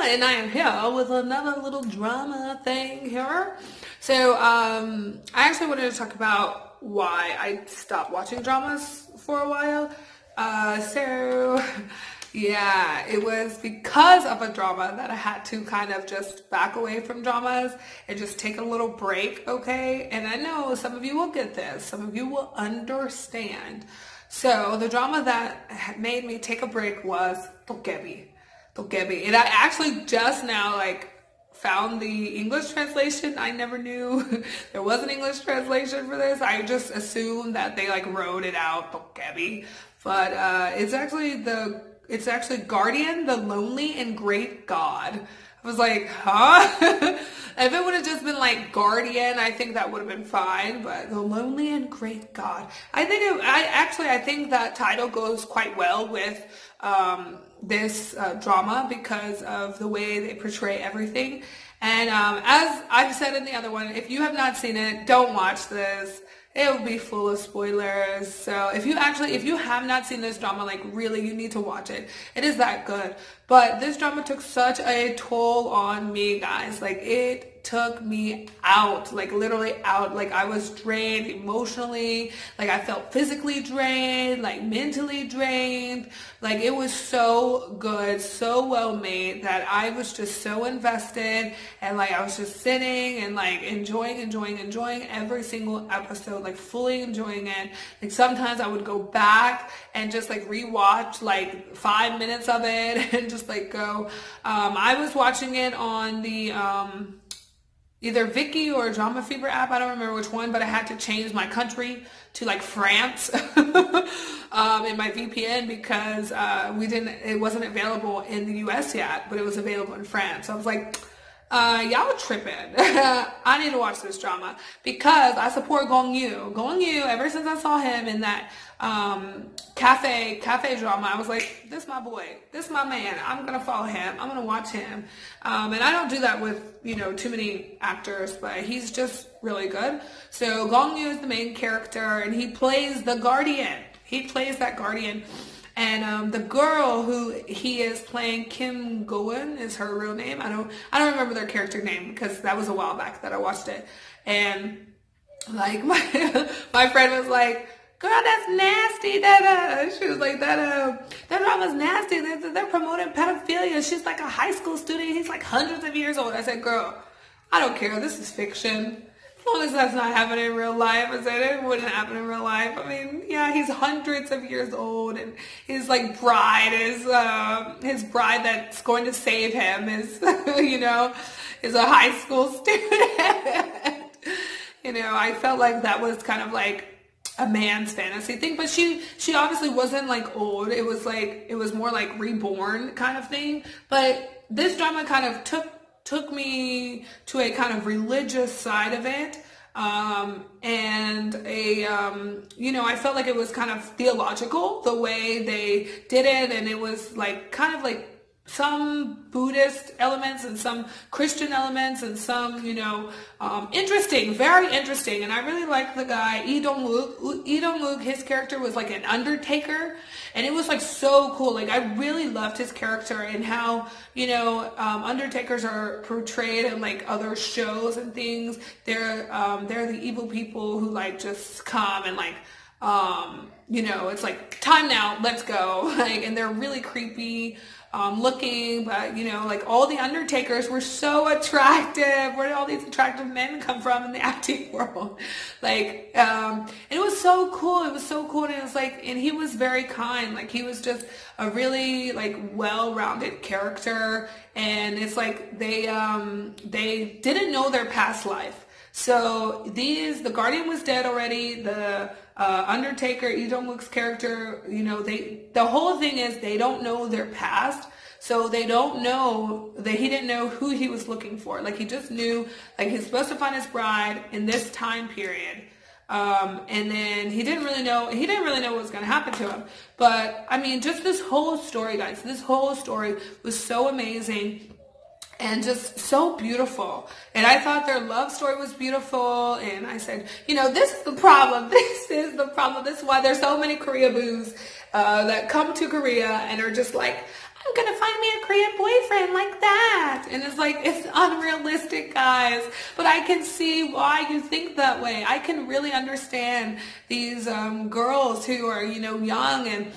and I am here with another little drama thing here. So, I actually wanted to talk about why I stopped watching dramas for a while. Yeah, it was because of a drama that I had to kind of just back away from dramas and just take a little break, okay? And I know some of you will get this, some of you will understand. So the drama that made me take a break was Tokebi. And I actually just now found the English translation. I never knew there was an English translation for this. I just assumed that they wrote it out, Tokebi. But it's actually Guardian, the Lonely and Great God. I was like, huh? If it would have just been Guardian, I think that would have been fine. But the Lonely and Great God, I think that title goes quite well with this drama because of the way they portray everything. And as I've said in the other one, if you have not seen it, don't watch this. It will be full of spoilers. So if you have not seen this drama, really, you need to watch it. It is that good. But this drama took such a toll on me, guys. It took me out, literally out. I was drained emotionally. I felt physically drained, mentally drained. It was so good, so well made that I was just so invested, and I was just sitting and enjoying every single episode, fully enjoying it. Sometimes I would go back and just rewatch 5 minutes of it and just go. I was watching it on the either Viki or Drama Fever app. I don't remember which one, but I had to change my country to France in my VPN because it wasn't available in the US yet, but it was available in France. So I was like, y'all tripping. I need to watch this drama because I support Gong Yu. Gong Yu, ever since I saw him in that cafe drama, I was like, this my boy, this my man. I'm gonna follow him. I'm gonna watch him. And I don't do that with too many actors, but he's just really good. So Gong Yu is the main character, and he plays the Guardian. He plays that Guardian. And the girl who he is playing, Kim Goen, is her real name. I don't remember their character name because that was a while back that I watched it. And my friend was like, "Girl, that's nasty." She was like, "That drama's nasty. They're promoting pedophilia." She's like a high school student. He's hundreds of years old. I said, "Girl, I don't care. This is fiction. As long as that's not happening in real life." I said it wouldn't happen in real life. I mean, yeah, he's hundreds of years old, and his bride is his bride that's going to save him is is a high school student. I felt like that was kind of a man's fantasy thing, but she obviously wasn't old. It was more reborn kind of thing. But this drama kind of took me to a kind of religious side of it, and I felt like it was kind of theological the way they did it, and it was kind of some Buddhist elements and some Christian elements and some, interesting, very interesting. And I really liked the guy, Lee Dong-wook. His character was an undertaker, and it was so cool. I really loved his character and how, undertakers are portrayed in other shows and things. They're the evil people who just come and it's time now, let's go. And they're really creepy looking, but all the undertakers were so attractive. Where did all these attractive men come from in the acting world? And it was so cool. It was so cool. And it was and he was very kind. He was just a really well-rounded character. And it's they didn't know their past life. So the Guardian was dead already. The Undertaker, Lee Dong-wook's character, the whole thing is they don't know their past. So they don't know that he didn't know who he was looking for. He just knew he's supposed to find his bride in this time period. And then he didn't really know what was going to happen to him. But I mean, just this whole story, guys, this whole story was so amazing. And just so beautiful. And I thought their love story was beautiful. And I said, this is the problem. This is the problem. This is why there's so many Korea boos that come to Korea and are just I I'm gonna find me a Korean boyfriend like that. And it's like, it's unrealistic, guys. But I can see why you think that way. I can really understand these girls who are, young and,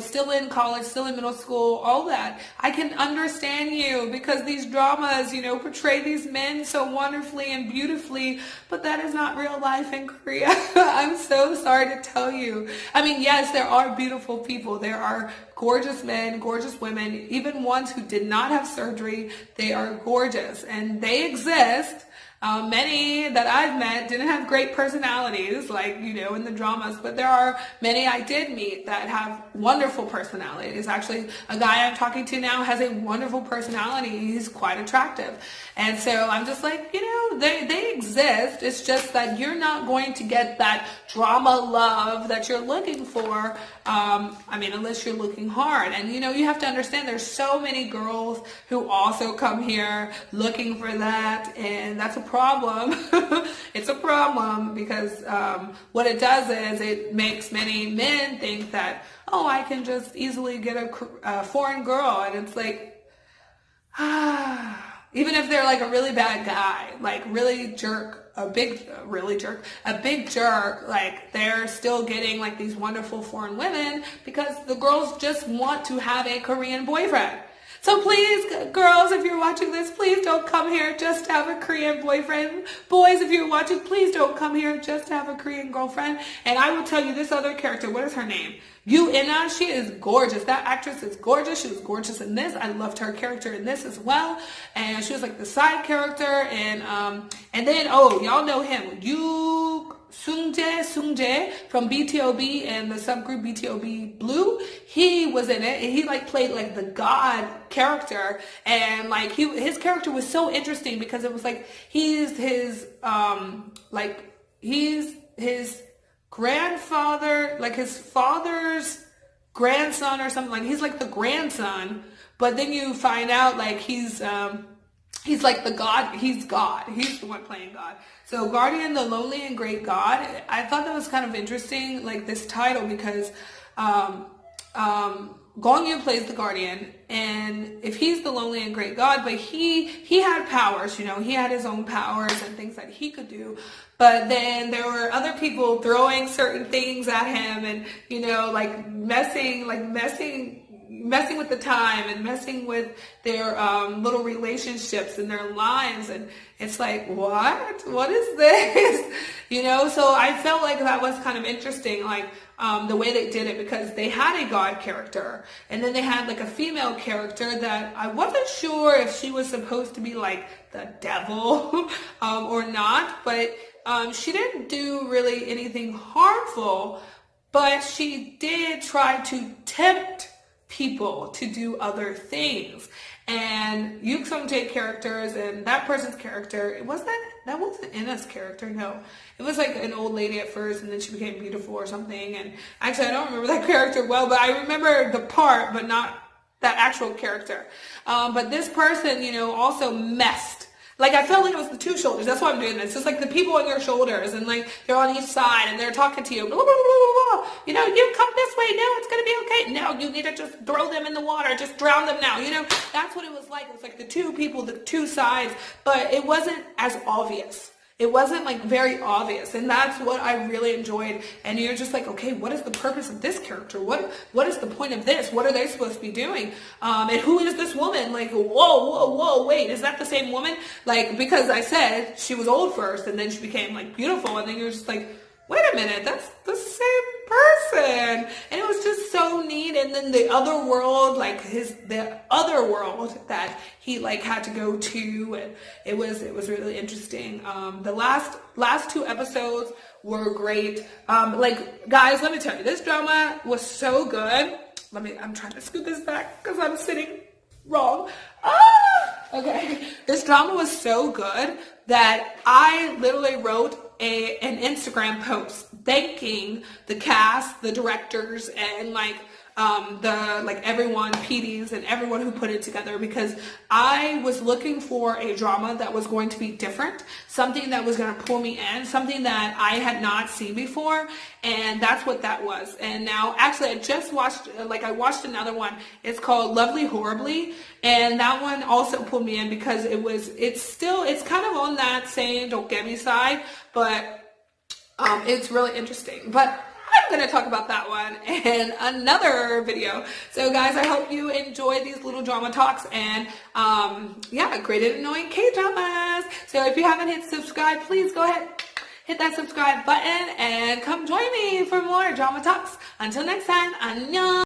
still in college, still in middle school, all that. I can understand you because these dramas, portray these men so wonderfully and beautifully, but that is not real life in Korea. I'm so sorry to tell you. I mean, yes, there are beautiful people. There are gorgeous men, gorgeous women, even ones who did not have surgery. They are gorgeous and they exist. Many that I've met didn't have great personalities, like, in the dramas, but there are many I did meet that have wonderful personalities. Actually, a guy I'm talking to now has a wonderful personality. He's quite attractive. And so I'm just like, they exist. It's just that you're not going to get that drama love that you're looking for. Unless you're looking hard. And, you have to understand there's so many girls who also come here looking for that. And that's a problem. It's a problem because what it does is it makes many men think that, oh, I can just easily get a foreign girl. And it's like, even if they're like a really bad guy, like really jerk, a big jerk, like they're still getting like these wonderful foreign women because the girls just want to have a Korean boyfriend. So please, girls, if you're watching this, please don't come here just to have a Korean boyfriend. Boys, if you're watching, please don't come here just to have a Korean girlfriend. And I will tell you this other character, what is her name? Ina, she is gorgeous. That actress is gorgeous. She was gorgeous in this. I loved her character in this as well. And she was like the side character. And then, y'all know him. Sungjae from BTOB and the subgroup BTOB Blue. He was in it and he like played like the god character, and like his character was so interesting because it was like he's his grandfather, like his father's grandson or something. Like he's like the grandson, but then you find out like he's like the God. He's God. He's the one playing God. So Guardian, the Lonely and Great God. I thought that was kind of interesting, like this title, because Gongyu plays the Guardian, and if he's the Lonely and Great God, but he had powers, he had his own powers and things that he could do. But then there were other people throwing certain things at him and, like messing with the time and messing with their little relationships and their lives, and it's like, what is this? So I felt like that was kind of interesting, like the way they did it, because they had a god character and then they had like a female character that I wasn't sure if she was supposed to be like the devil or not, but she didn't do really anything harmful, but she did try to tempt people to do other things. And Yuksung-jae characters and that person's character, that wasn't Ina's character, no. It was like an old lady at first and then she became beautiful or something. And actually I don't remember that character well, but I remember the part, but not that actual character. But this person, also messed. Like, I felt like it was the two shoulders. That's why I'm doing this. It's like the people on your shoulders, and like they're on each side, and they're talking to you. Blah, blah, blah, blah, blah. You come this way. No, it's going to be okay. No, you need to just throw them in the water. Just drown them now. That's what it was like. It was like the two people, the two sides, but it wasn't as obvious. It wasn't like very obvious, and that's what I really enjoyed. And you're just like, okay, what is the purpose of this character? What is the point of this? What are they supposed to be doing? And who is this woman? Like, whoa, wait, is that the same woman? Like, because I said she was old first, and then she became like beautiful, and then you're just like, wait a minute, that's the same person. And it was just so neat. And then the other world, like the other world that he like had to go to, and it was really interesting. The last two episodes were great. Guys, let me tell you, this drama was so good. I'm trying to scoot this back because I'm sitting wrong. Okay. This drama was so good that I literally wrote an Instagram post thanking the cast, the directors, and like like everyone, PDs and everyone who put it together, because I was looking for a drama that was going to be different, something that was going to pull me in, something that I had not seen before, and that's what that was. And now, actually, I just watched, I watched another one. It's called Lovely Horribly, and that one also pulled me in because it's kind of on that same don't get me side, but it's really interesting. But I'm going to talk about that one in another video. So guys, I hope you enjoy these little drama talks, and yeah, great and annoying K-dramas. So if you haven't hit subscribe, please go ahead, hit that subscribe button and come join me for more drama talks. Until next time, annyeong.